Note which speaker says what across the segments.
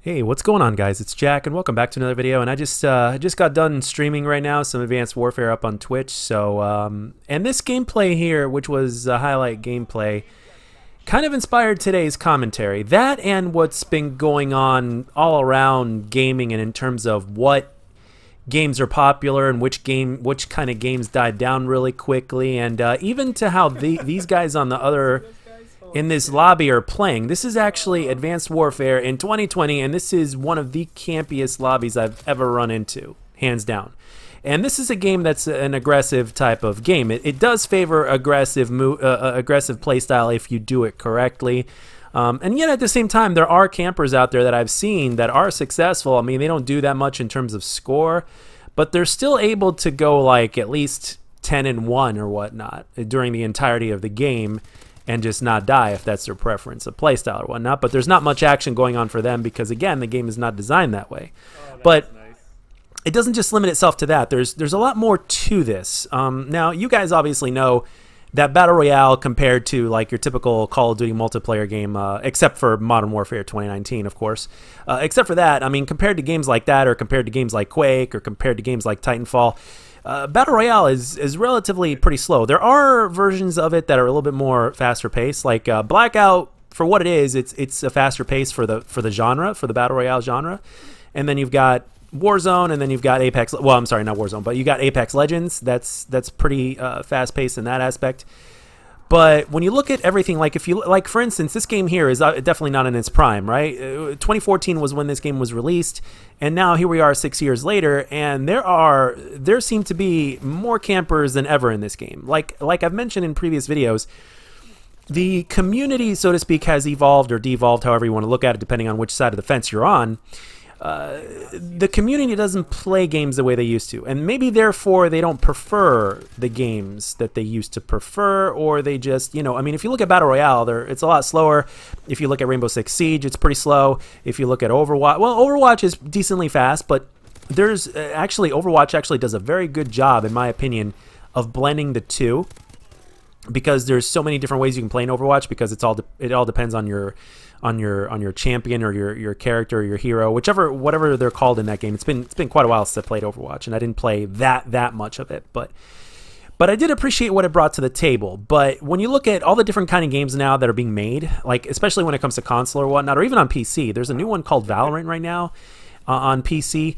Speaker 1: Hey, what's going on, guys? It's Jack, and welcome back to another video. And I just got done streaming right now some Advanced Warfare up on Twitch. And this gameplay here, which was a highlight gameplay, kind of inspired today's commentary. That and what's been going on all around gaming, and in terms of what games are popular and which kind of games died down really quickly, and even to how these guys on the other in this lobby are playing. This is actually Advanced Warfare in 2020, and this is one of the campiest lobbies I've ever run into, hands down. And this is a game that's an aggressive type of game. It does favor aggressive play style if you do it correctly. And yet at the same time, there are campers out there that I've seen that are successful. I mean, they don't do that much in terms of score, but they're still able to go like at least 10-1 or whatnot during the entirety of the game, and just not die if that's their preference of playstyle or whatnot. But there's not much action going on for them because, again, the game is not designed that way. But nice. It doesn't just limit itself to that. There's a lot more to this. Now, you guys obviously know that Battle Royale, compared to like your typical Call of Duty multiplayer game, except for Modern Warfare 2019, of course, except for that, I mean, compared to games like that, or compared to games like Quake, or compared to games like Titanfall, Battle Royale is relatively pretty slow. There are versions of it that are a little bit more faster paced, like Blackout. For what it is, it's a faster pace for the genre, for the Battle Royale genre. And then you've got Warzone, and then you've got Apex. Well, I'm sorry, not Warzone, but you got Apex Legends. That's pretty fast paced in that aspect. But when you look at everything, like for instance, this game here is definitely not in its prime, right? 2014 was when this game was released, and now here we are 6 years later, and there seem to be more campers than ever in this game. Like I've mentioned in previous videos, the community, so to speak, has evolved or devolved, however you want to look at it, depending on which side of the fence you're on. The community doesn't play games the way they used to, and maybe therefore they don't prefer the games that they used to prefer, or they just, I mean, if you look at Battle Royale, it's a lot slower. If you look at Rainbow Six Siege, it's pretty slow. If you look at Overwatch, well, Overwatch is decently fast, but there's Overwatch actually does a very good job, in my opinion, of blending the two, because there's so many different ways you can play in Overwatch, because it all depends on your champion, or your character, or your hero, whatever they're called in that game. It's been quite a while since I played Overwatch, and I didn't play that much of it, but I did appreciate what it brought to the table. But when you look at all the different kind of games now that are being made, like especially when it comes to console or whatnot, or even on PC, there's a new one called Valorant right now on PC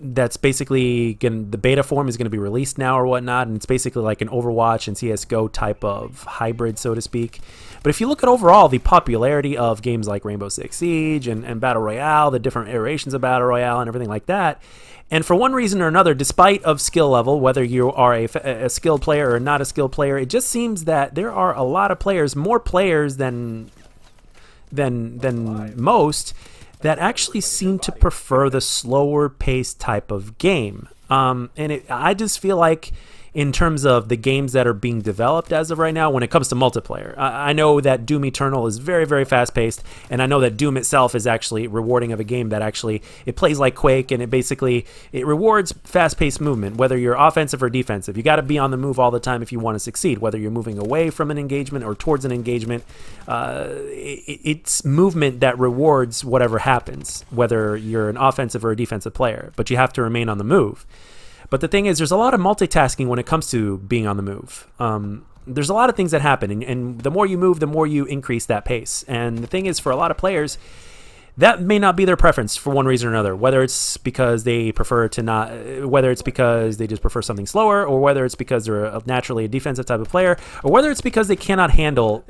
Speaker 1: that's basically the beta form is going to be released now or whatnot, and it's basically like an Overwatch and CSGO type of hybrid, so to speak. But if you look at overall the popularity of games like Rainbow Six Siege and Battle Royale, the different iterations of Battle Royale and everything like that, and for one reason or another, despite of skill level, whether you are a skilled player or not a skilled player, it just seems that there are a lot of players, more players than most, that actually seem to prefer the slower paced type of game. I just feel like, in terms of the games that are being developed as of right now, when it comes to multiplayer, I know that Doom Eternal is very, very fast paced, and I know that Doom itself is actually rewarding of a game that actually, it plays like Quake, and it rewards fast paced movement, whether you're offensive or defensive. You got to be on the move all the time if you want to succeed, whether you're moving away from an engagement or towards an engagement. It's movement that rewards whatever happens, whether you're an offensive or a defensive player, but you have to remain on the move. But the thing is, there's a lot of multitasking when it comes to being on the move. There's a lot of things that happen, and the more you move, the more you increase that pace. And the thing is, for a lot of players, that may not be their preference for one reason or another, whether it's because they prefer to not, whether it's because they just prefer something slower, or whether it's because they're naturally a defensive type of player, or whether it's because they cannot handle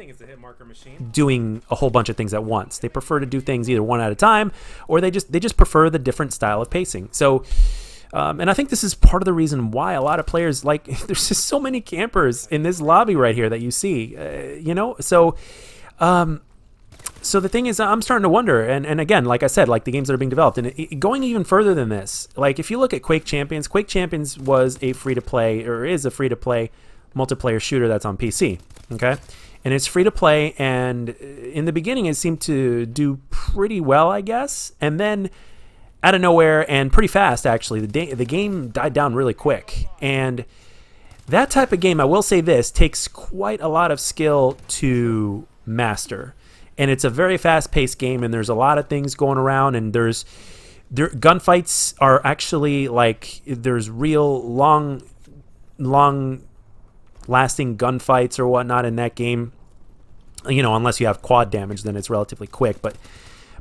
Speaker 1: doing a whole bunch of things at once. They prefer to do things either one at a time, or they just prefer the different style of pacing. So, and I think this is part of the reason why a lot of players, like, there's just so many campers in this lobby right here that you see, So the thing is, I'm starting to wonder, and again, like I said, like the games that are being developed, and going even further than this, like if you look at Quake Champions was a free-to-play, or is a free-to-play multiplayer shooter that's on PC, okay? And it's free-to-play, and in the beginning it seemed to do pretty well, I guess, and then out of nowhere, and pretty fast actually, the game died down really quick. And that type of game, I will say this, takes quite a lot of skill to master. and it's a very fast-paced game, and there's a lot of things going around, and gunfights are actually like, there's real long lasting gunfights or whatnot in that game. Unless you have quad damage, then it's relatively quick. But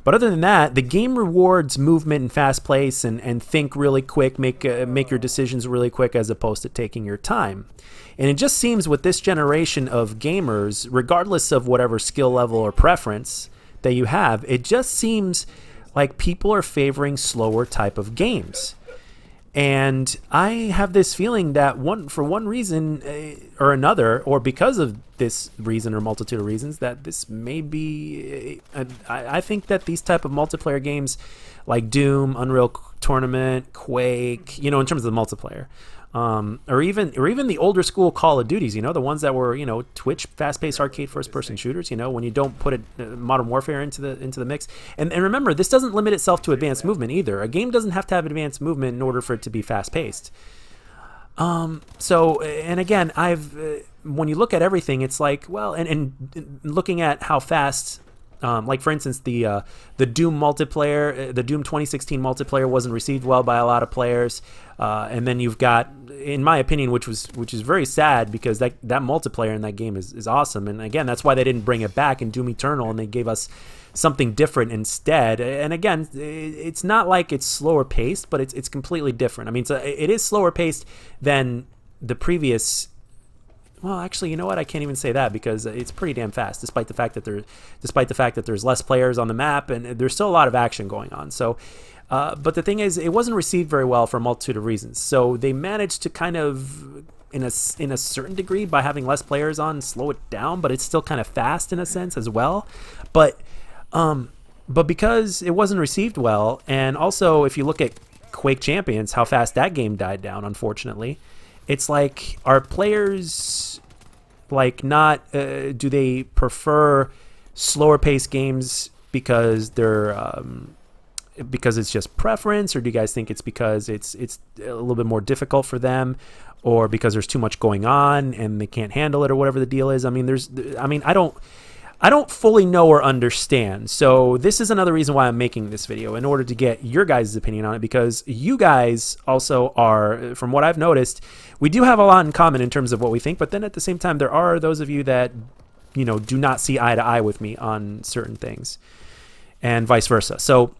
Speaker 1: other than that, the game rewards movement and fast pace and think really quick, make your decisions really quick, as opposed to taking your time. And it just seems with this generation of gamers, regardless of whatever skill level or preference that you have, it just seems like people are favoring slower type of games. And I have this feeling that for one reason or another, or because of this reason or multitude of reasons, that this may be, I think that these type of multiplayer games like Doom, Unreal Tournament, Quake, in terms of the multiplayer, or even the older school Call of Duties, the ones that were, Twitch fast-paced arcade first-person shooters, when you don't put Modern Warfare into the mix. And remember, this doesn't limit itself to advanced movement either. A game doesn't have to have advanced movement in order for it to be fast-paced. So, and again, when you look at everything, it's like, well, and looking at how fast, like for instance, the Doom multiplayer, the Doom 2016 multiplayer wasn't received well by a lot of players, and then you've got, in my opinion, which is very sad, because that multiplayer in that game is awesome, and again, that's why they didn't bring it back in Doom Eternal, and they gave us something different instead. And again, it's not like it's slower paced, but it's completely different. I mean, it is slower paced than the previous. Well, actually, you know what? I can't even say that, because it's pretty damn fast, despite the fact that there's less players on the map, and there's still a lot of action going on. So, but the thing is, it wasn't received very well for a multitude of reasons. So they managed to kind of, in a certain degree, by having less players on, slow it down, but it's still kind of fast in a sense as well. But because it wasn't received well, and also if you look at Quake Champions, how fast that game died down, unfortunately. It's like, are players like not? Do they prefer slower paced games because because it's just preference, or do you guys think it's because it's a little bit more difficult for them, or because there's too much going on and they can't handle it, or whatever the deal is? I mean, I don't fully know or understand. So this is another reason why I'm making this video, in order to get your guys' opinion on it, because you guys also are, from what I've noticed, we do have a lot in common in terms of what we think, but then at the same time, there are those of you that, do not see eye to eye with me on certain things, and vice versa. So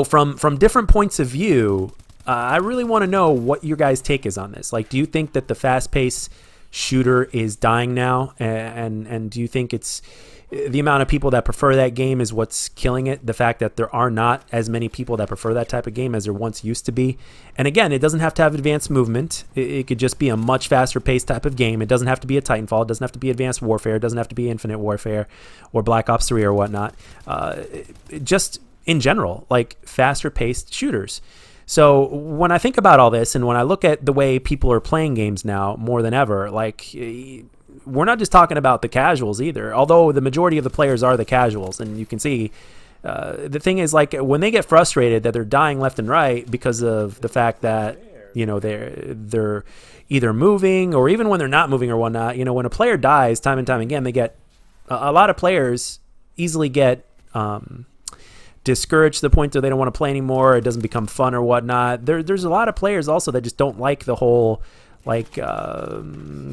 Speaker 1: from different points of view, I really want to know what your guys' take is on this. Like, do you think that the fast-paced shooter is dying now, and do you think it's the amount of people that prefer that game is what's killing it, the fact that there are not as many people that prefer that type of game as there once used to be? And again, it doesn't have to have advanced movement. It could just be a much faster paced type of game. It doesn't have to be a Titanfall. It doesn't have to be Advanced Warfare. It doesn't have to be Infinite Warfare or Black Ops 3 or whatnot. Just in general, like faster paced shooters. So when I think about all this, and when I look at the way people are playing games now more than ever, like, we're not just talking about the casuals either, although the majority of the players are the casuals. And you can see, the thing is, like, when they get frustrated that they're dying left and right because of the fact that, they're either moving, or even when they're not moving or whatnot, when a player dies time and time again, they get, a lot of players easily get, discouraged to the point that they don't want to play anymore. It doesn't become fun or whatnot. There's a lot of players also that just don't like the whole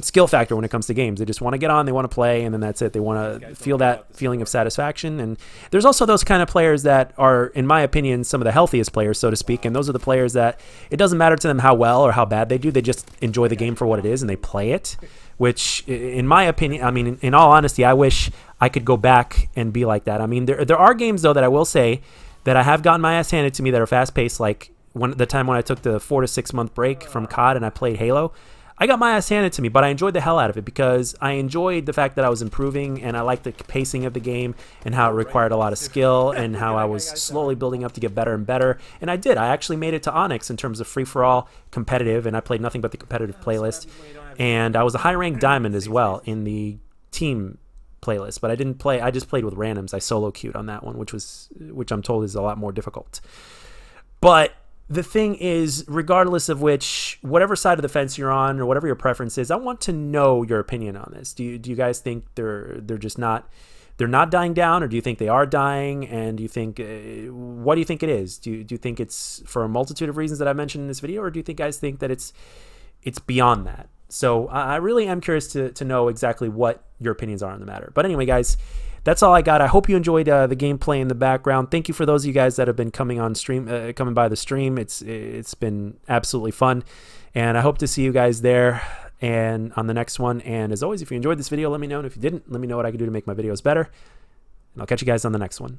Speaker 1: skill factor when it comes to games. They just want to get on, they want to play, and then that's it. They want to feel that feeling of satisfaction. And there's also those kind of players that are, in my opinion, some of the healthiest players, so to speak. And those are the players that it doesn't matter to them how well or how bad they do. They just enjoy the game for what it is, and they play it. Which, in my opinion, I mean, in all honesty, I wish I could go back and be like that. I mean, there are games, though, that I will say that I have gotten my ass handed to me that are fast-paced, like the time when I took the 4 to 6 month break from COD and I played Halo. I got my ass handed to me, but I enjoyed the hell out of it, because I enjoyed the fact that I was improving, and I liked the pacing of the game and how it required a lot of skill, and how I was slowly building up to get better and better. And I did. I actually made it to Onyx in terms of free-for-all competitive, and I played nothing but the competitive playlist. And I was a high-ranked diamond as well in the team playlist, but I didn't play. I just played with randoms. I solo queued on that one, which I'm told is a lot more difficult. But the thing is, regardless of whatever side of the fence you're on, or whatever your preference is, I want to know your opinion on this. Do you guys think they're just not they're not dying down, or do you think they are dying? And do you think, what do you think it is? Do you think it's for a multitude of reasons that I mentioned in this video, or do you think guys think that it's beyond that? So I really am curious to know exactly what your opinions are on the matter. But anyway, guys, that's all I got. I hope you enjoyed the gameplay in the background. Thank you for those of you guys that have been coming on stream, coming by the stream. It's been absolutely fun, and I hope to see you guys there and on the next one. And as always, if you enjoyed this video, let me know. And if you didn't, let me know what I can do to make my videos better. And I'll catch you guys on the next one.